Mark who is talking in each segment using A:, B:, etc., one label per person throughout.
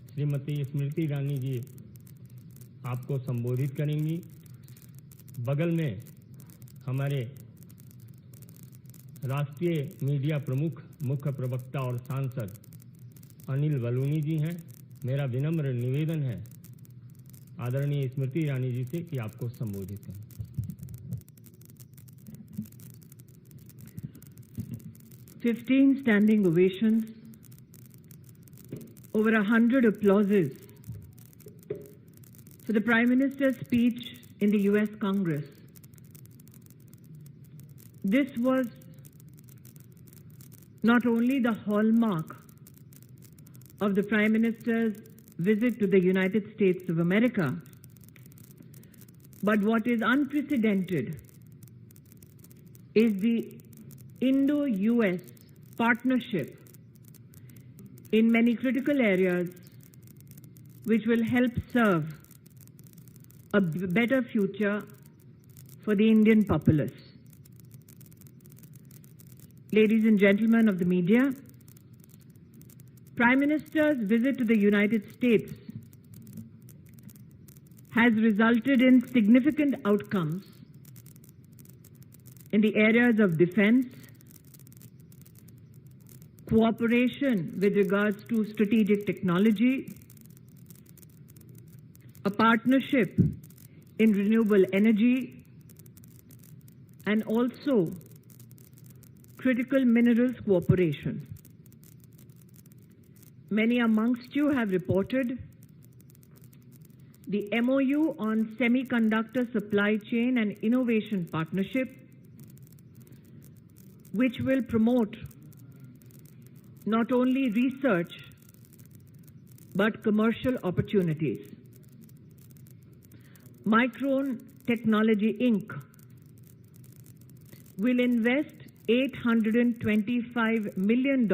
A: श्रीमती स्मृति ईरानी जी आपको संबोधित करेंगी। बगल में हमारे राष्ट्रीय मीडिया प्रमुख, मुख्य प्रवक्ता और सांसद अनिल बलूनी जी हैं। मेरा विनम्र निवेदन है आदरणीय स्मृति ईरानी जी से कि आपको संबोधित करें।
B: 15 standing ovations, over 100 applauses for the Prime Minister's speech in the US Congress. This was not only the hallmark of the Prime Minister's visit to the United States of America, but what is unprecedented is the Indo-US partnership in many critical areas which will help serve a better future for the Indian populace. Ladies and gentlemen of the media, Prime Minister's visit to the United States has resulted in significant outcomes in the areas of defense, cooperation with regards to strategic technology, a partnership in renewable energy, and also critical minerals cooperation. Many amongst you have reported the MOU on semiconductor supply chain and innovation partnership, which will promote not only research but commercial opportunities. Micron Technology Inc. will invest $825 million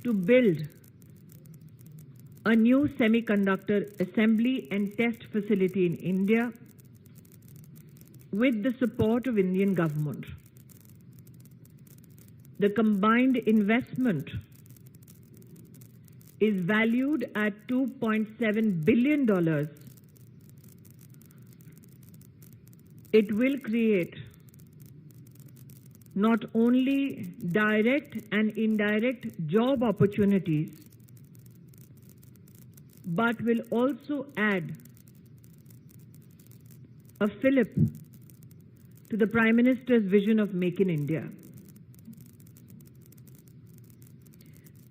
B: to build a new semiconductor assembly and test facility in India with the support of Indian government. The combined investment is valued at $2.7 billion. It will create not only direct and indirect job opportunities, but will also add a fillip to the Prime Minister's vision of Make in India.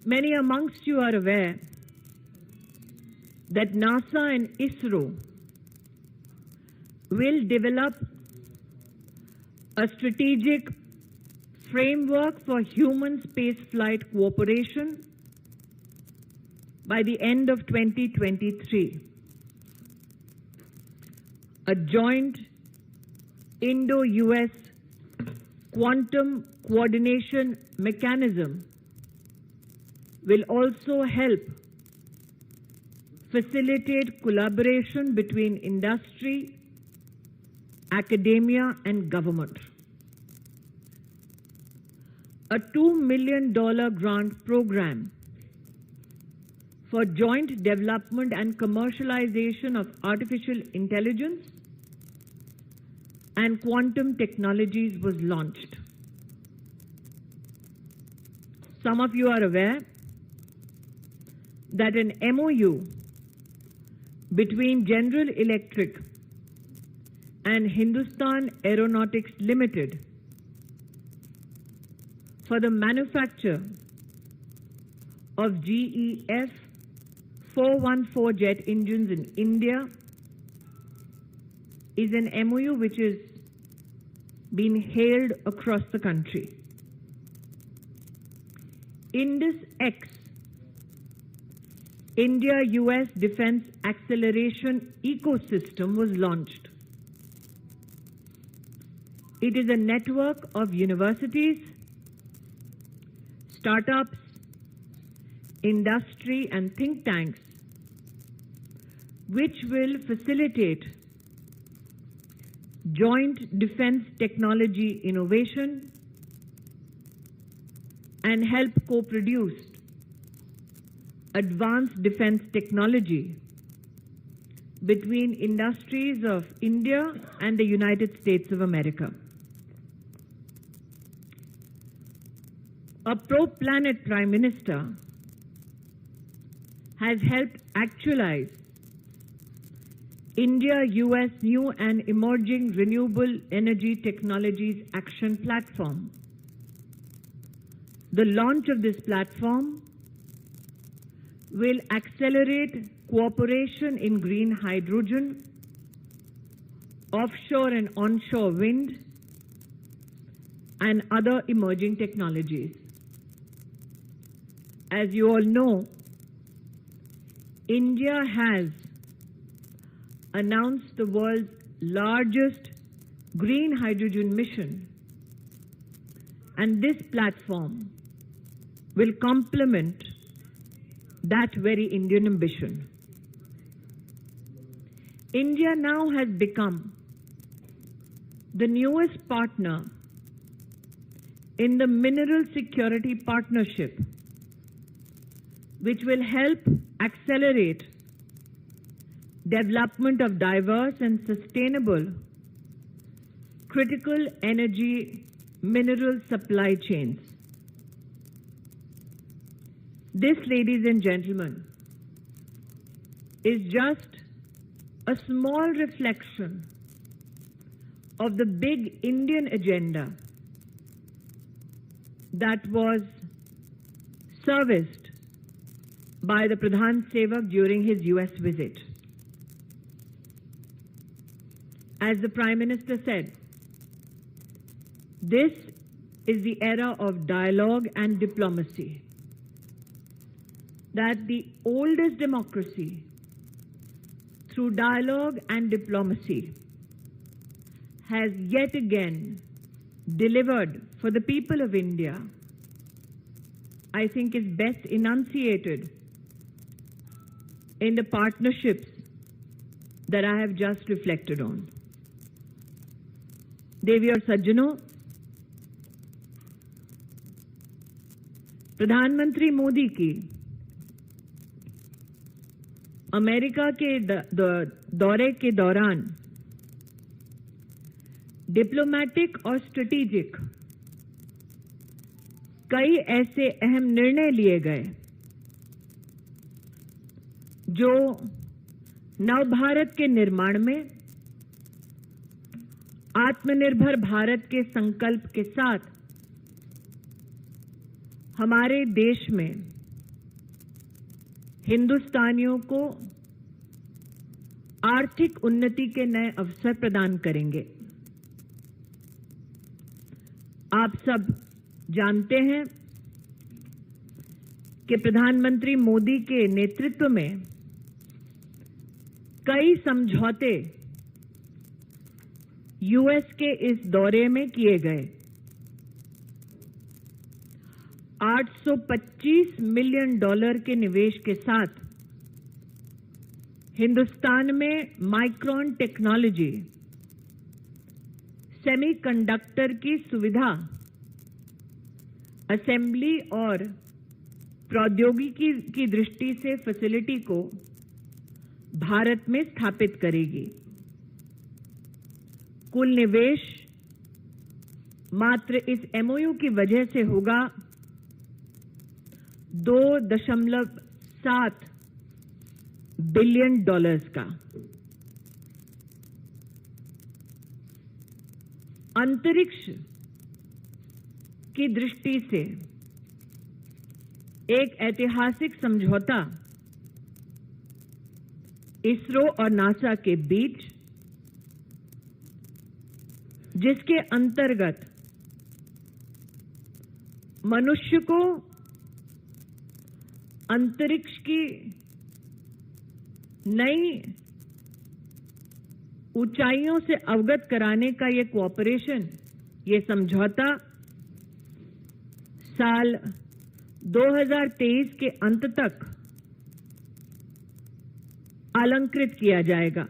B: Many amongst you are aware that NASA and ISRO will develop a strategic framework for human spaceflight cooperation by the end of 2023. A joint Indo-US quantum coordination mechanism will also help facilitate collaboration between industry, academia, and government. A $2 million grant program for joint development and commercialization of artificial intelligence and quantum technologies was launched. Some of you are aware that an MOU between General Electric and Hindustan Aeronautics Limited for the manufacture of GE F414 jet engines in India is an MOU which is being hailed across the country. IndusX, India-US Defense Acceleration Ecosystem, was launched. It is a network of universities, startups, industry, and think tanks which will facilitate joint defense technology innovation and help co-produce advanced defense technology between industries of India and the United States of America. A pro-planet Prime Minister has helped actualize India-US New and Emerging Renewable Energy Technologies Action Platform. The launch of this platform will accelerate cooperation in green hydrogen, offshore and onshore wind, and other emerging technologies. As you all know, India has announced the world's largest green hydrogen mission, and this platform will complement that very Indian ambition. India now has become the newest partner in the Mineral Security Partnership, which will help accelerate development of diverse and sustainable critical energy mineral supply chains. This, ladies and gentlemen, is just a small reflection of the big Indian agenda that was serviced by the Pradhan Sevak during his US visit. As the Prime Minister said, this is the era of dialogue and diplomacy, that the oldest democracy, through dialogue and diplomacy, has yet again delivered for the people of India, I think is best enunciated in the partnerships that I have just reflected on. देवी और सज्जनों, प्रधानमंत्री मोदी की America के दौरे के दौरान diplomatic और strategic कई ऐसे अहम निर्णय लिए गए जो नवभारत के निर्माण में आत्मनिर्भर भारत के संकल्प के साथ हमारे देश में हिंदुस्तानियों को आर्थिक उन्नति के नए अवसर प्रदान करेंगे। आप सब जानते हैं कि प्रधानमंत्री मोदी के नेतृत्व में कई समझौते यूएस के इस दौरे में किए गए। $825 मिलियन के निवेश के साथ हिंदुस्तान में माइक्रोन टेक्नोलॉजी, सेमीकंडक्टर की सुविधा, असेंबली और प्रौद्योगिकी की दृष्टि से फैसिलिटी को भारत में स्थापित करेगी। कुल निवेश मात्र इस एमओयू की वजह से होगा $2.7 बिलियन का। अंतरिक्ष की दृष्टि से एक ऐतिहासिक समझौता इसरो और नासा के बीच, जिसके अंतर्गत मनुष्य को अंतरिक्ष की नई ऊंचाइयों से अवगत कराने का ये कोऑपरेशन, ये समझौता साल 2023 के अंत तक अलंकृत किया जाएगा।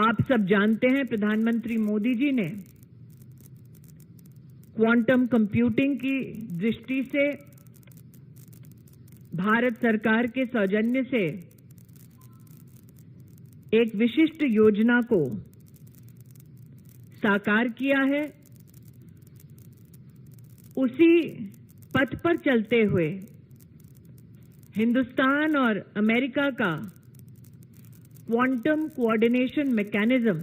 B: आप सब जानते हैं प्रधानमंत्री मोदी जी ने क्वांटम कंप्यूटिंग की दृष्टि से भारत सरकार के सौजन्य से एक विशिष्ट योजना को साकार किया है। उसी पथ पर चलते हुए हिंदुस्तान और अमेरिका का क्वांटम कोऑर्डिनेशन मैकेनिज्म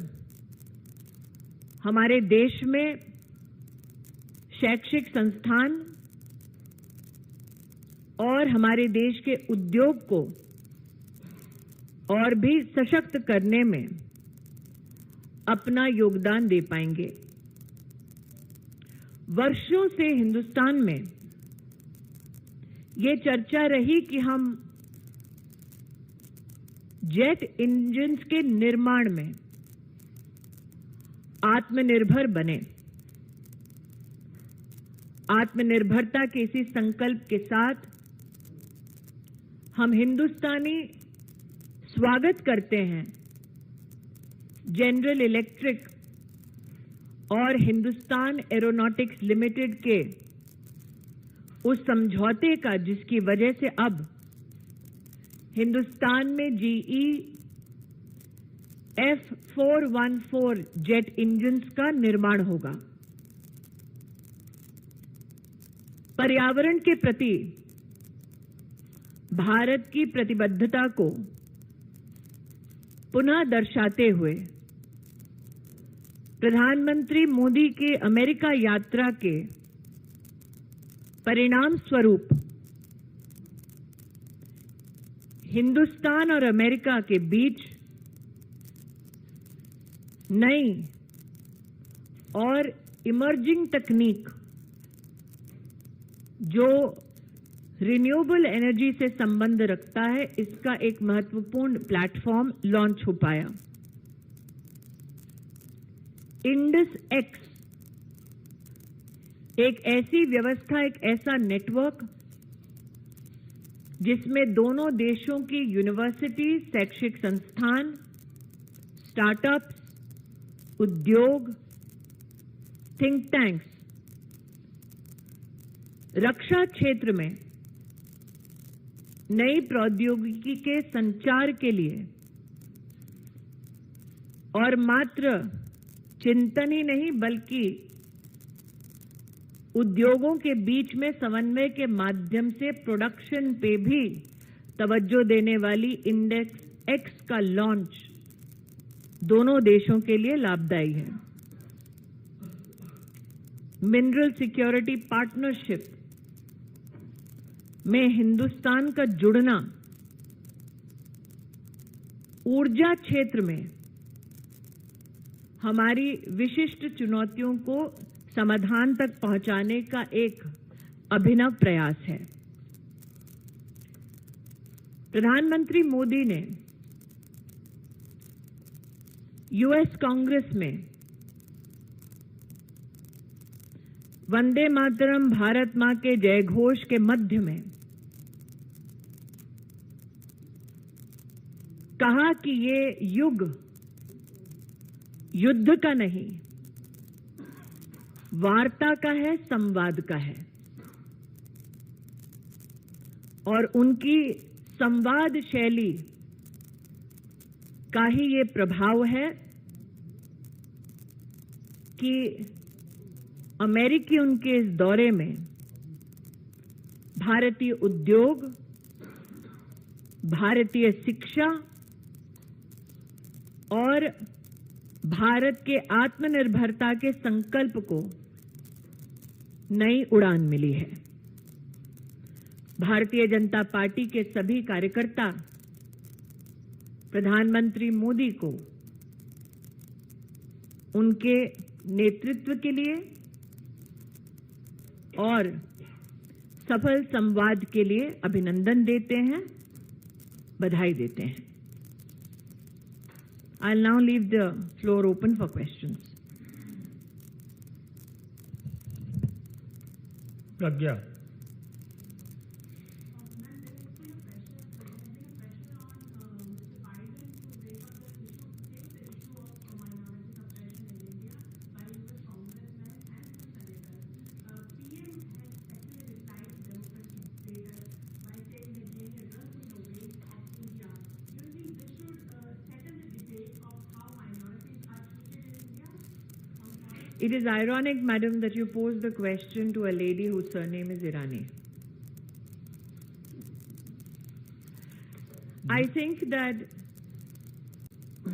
B: हमारे देश में शैक्षिक संस्थान और हमारे देश के उद्योग को और भी सशक्त करने में अपना योगदान दे पाएंगे। वर्षों से हिंदुस्तान में ये चर्चा रही कि हम जेट इंजन्स के निर्माण में आत्मनिर्भर बने। आत्मनिर्भरता के इसी संकल्प के साथ हम हिंदुस्तानी स्वागत करते हैं जनरल इलेक्ट्रिक और हिंदुस्तान एरोनॉटिक्स लिमिटेड के उस समझौते का, जिसकी वजह से अब हिंदुस्तान में जीई F414 जेट इंजन्स का निर्माण होगा। पर्यावरण के प्रति भारत की प्रतिबद्धता को पुनः दर्शाते हुए प्रधानमंत्री मोदी के अमेरिका यात्रा के परिणाम स्वरूप हिंदुस्तान और अमेरिका के बीच नई और इमर्जिंग तकनीक जो रिन्यूएबल एनर्जी से संबंध रखता है, इसका एक महत्वपूर्ण प्लेटफॉर्म लॉन्च हो पाया। इंडस एक्स एक ऐसी व्यवस्था, एक ऐसा नेटवर्क जिसमें दोनों देशों की यूनिवर्सिटी, शैक्षिक संस्थान, स्टार्टअप्स, उद्योग, थिंक टैंक्स, रक्षा क्षेत्र में नई प्रौद्योगिकी के संचार के लिए और मात्र चिंतन ही नहीं बल्कि उद्योगों के बीच में समन्वय के माध्यम से प्रोडक्शन पे भी तवज्जो देने वाली इंडेक्स एक्स का लॉन्च दोनों देशों के लिए लाभदायी है। मिनरल सिक्योरिटी पार्टनरशिप में हिंदुस्तान का जुड़ना ऊर्जा क्षेत्र में हमारी विशिष्ट चुनौतियों को समाधान तक पहुंचाने का एक अभिनव प्रयास है। प्रधानमंत्री मोदी ने यूएस कांग्रेस में वंदे मातरम भारत मां के जयघोष के मध्य में कहा कि ये युग युद्ध का नहीं, वार्ता का है, संवाद का है। और उनकी संवाद शैली का ही ये प्रभाव है कि अमेरिकी उनके इस दौरे में भारतीय उद्योग, भारतीय शिक्षा और भारत के आत्मनिर्भरता के संकल्प को नई उड़ान मिली है। भारतीय जनता पार्टी के सभी कार्यकर्ता प्रधानमंत्री मोदी को उनके नेतृत्व के लिए और सफल संवाद के लिए अभिनंदन देते हैं, बधाई देते हैं। I'll now leave the floor open for questions.
A: Pragya.
B: It is ironic, madam, that you pose the question to a lady whose surname is Irani. I think that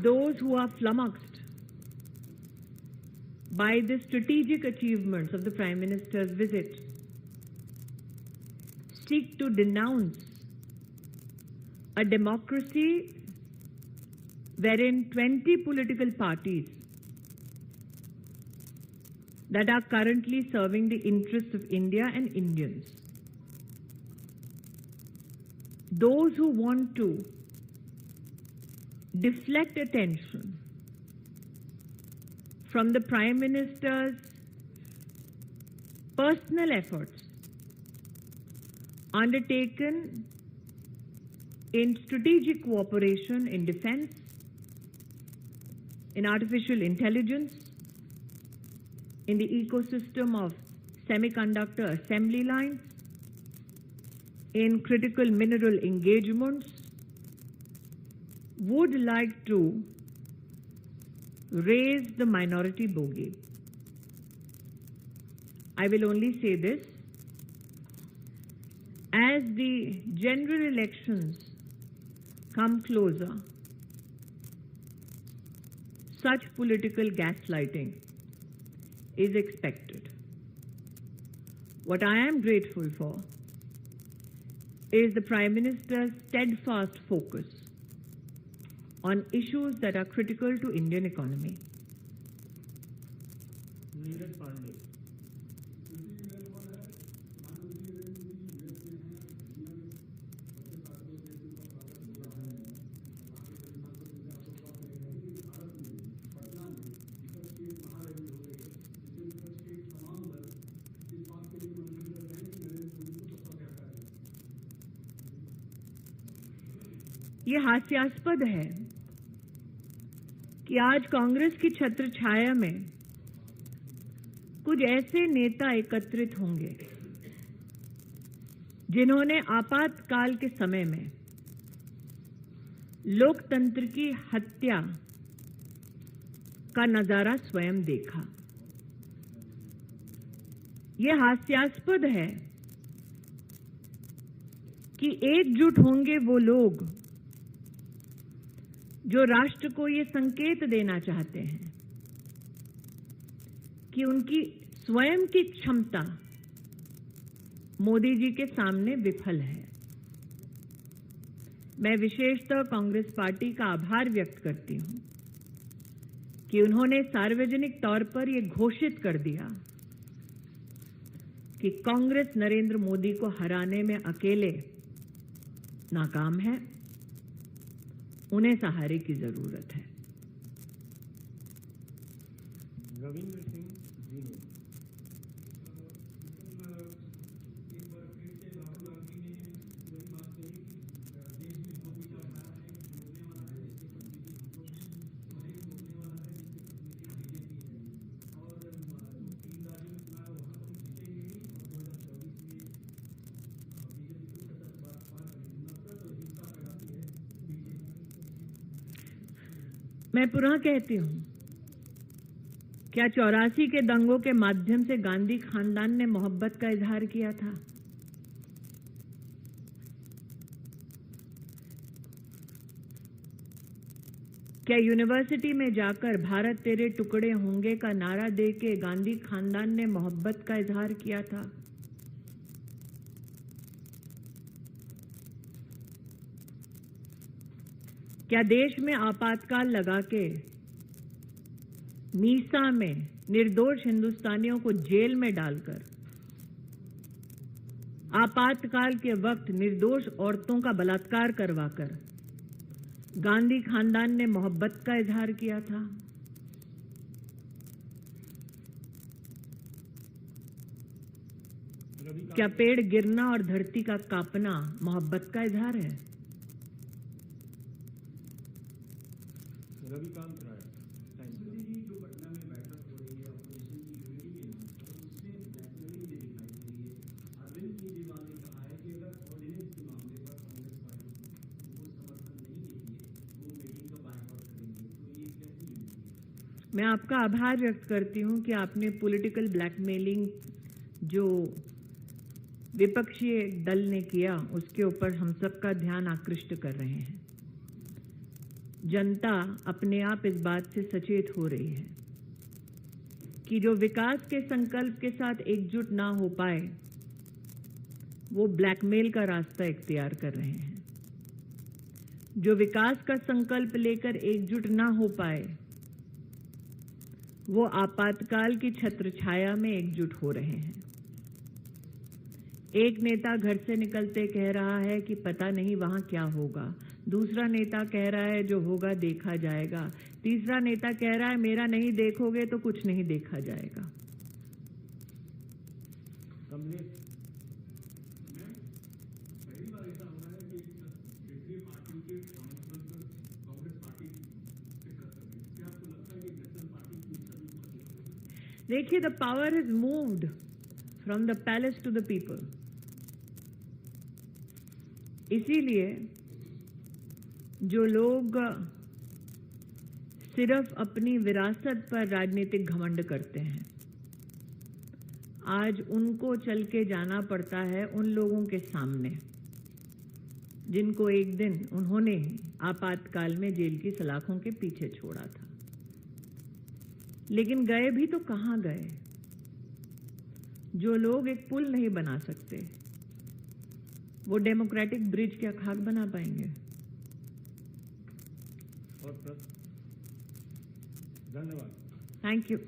B: those who are flummoxed by the strategic achievements of the Prime Minister's visit seek to denounce a democracy wherein 20 political parties that are currently serving the interests of India and Indians. Those who want to deflect attention from the Prime Minister's personal efforts undertaken in strategic cooperation in defense, in artificial intelligence, in the ecosystem of semiconductor assembly lines, in critical mineral engagements, would like to raise the minority bogey. I will only say this: as the general elections come closer, such political gaslighting is expected. What I am grateful for is the Prime Minister's steadfast focus on issues that are critical to Indian economy.
A: Neeraj Pandey.
B: ये हास्यास्पद है कि आज कांग्रेस की छत्र छाया में कुछ ऐसे नेता एकत्रित होंगे जिन्होंने आपातकाल के समय में लोकतंत्र की हत्या का नजारा स्वयं देखा। ये हास्यास्पद है कि एकजुट होंगे वो लोग जो राष्ट्र को ये संकेत देना चाहते हैं कि उनकी स्वयं की क्षमता मोदी जी के सामने विफल है। मैं विशेषतः कांग्रेस पार्टी का आभार व्यक्त करती हूं कि उन्होंने सार्वजनिक तौर पर ये घोषित कर दिया कि कांग्रेस नरेंद्र मोदी को हराने में अकेले नाकाम है, उन्हें सहारे की जरूरत है।
A: रविंद्र सिंह जीनो।
B: मैं पुनः कहती हूं, क्या 84 के दंगों के माध्यम से गांधी खानदान ने मोहब्बत का इजहार किया था? क्या यूनिवर्सिटी में जाकर भारत तेरे टुकड़े होंगे का नारा देके गांधी खानदान ने मोहब्बत का इजहार किया था? क्या देश में आपातकाल लगा के मीसा में निर्दोष हिंदुस्तानियों को जेल में डालकर आपातकाल के वक्त निर्दोष औरतों का बलात्कार करवाकर गांधी खानदान ने मोहब्बत का इजहार किया था? क्या पेड़ गिरना और धरती का कांपना मोहब्बत का इजहार है?
A: रविकांत राय।
C: जो पटना में बैठक हो रही है अपोजिशन की यूनिटी के नाम पर, उसमें नेशनली में दिखाई दे रही है। अरविंद केजरीवाल ने कहा है कि अगर ऑर्डिनेंस के मामले पर कांग्रेस पार्टी को समर्थन नहीं देती है वो मीटिंग का बायकॉट करेंगे। तो ये कैसी यूनिटी है?
B: मैं आपका आभार व्यक्त करती हूं कि आपने पॉलिटिकल ब्लैकमेलिंग जो विपक्षी दल ने किया उसके ऊपर हम सबका ध्यान आकृष्ट कर रहे हैं। जनता अपने आप इस बात से सचेत हो रही है कि जो विकास के संकल्प के साथ एकजुट ना हो पाए वो ब्लैकमेल का रास्ता इख्तियार कर रहे हैं। जो विकास का संकल्प लेकर एकजुट ना हो पाए वो आपातकाल की छत्रछाया में एकजुट हो रहे हैं। एक नेता घर से निकलते कह रहा है कि पता नहीं वहां क्या होगा, दूसरा नेता कह रहा है जो होगा देखा जाएगा, तीसरा नेता कह रहा है मेरा नहीं देखोगे तो कुछ नहीं देखा जाएगा।
C: पहली बार ऐसा हो रहा है कि क्षेत्रीय पार्टी के समर्थन पर कांग्रेस पार्टी शिरकत कर रही है। क्या आपको लगता है कि नेशनल पार्टी की इच्छा?
B: देखिए, the power has moved from the palace to the people. इसीलिए जो लोग सिर्फ अपनी विरासत पर राजनीतिक घमंड करते हैं, आज उनको चल के जाना पड़ता है उन लोगों के सामने जिनको एक दिन उन्होंने आपातकाल में जेल की सलाखों के पीछे छोड़ा था। लेकिन गए भी तो कहां गए? जो लोग एक पुल नहीं बना सकते वो डेमोक्रेटिक ब्रिज क्या खाक बना पाएंगे?
A: और धन्यवाद।
B: Thank you.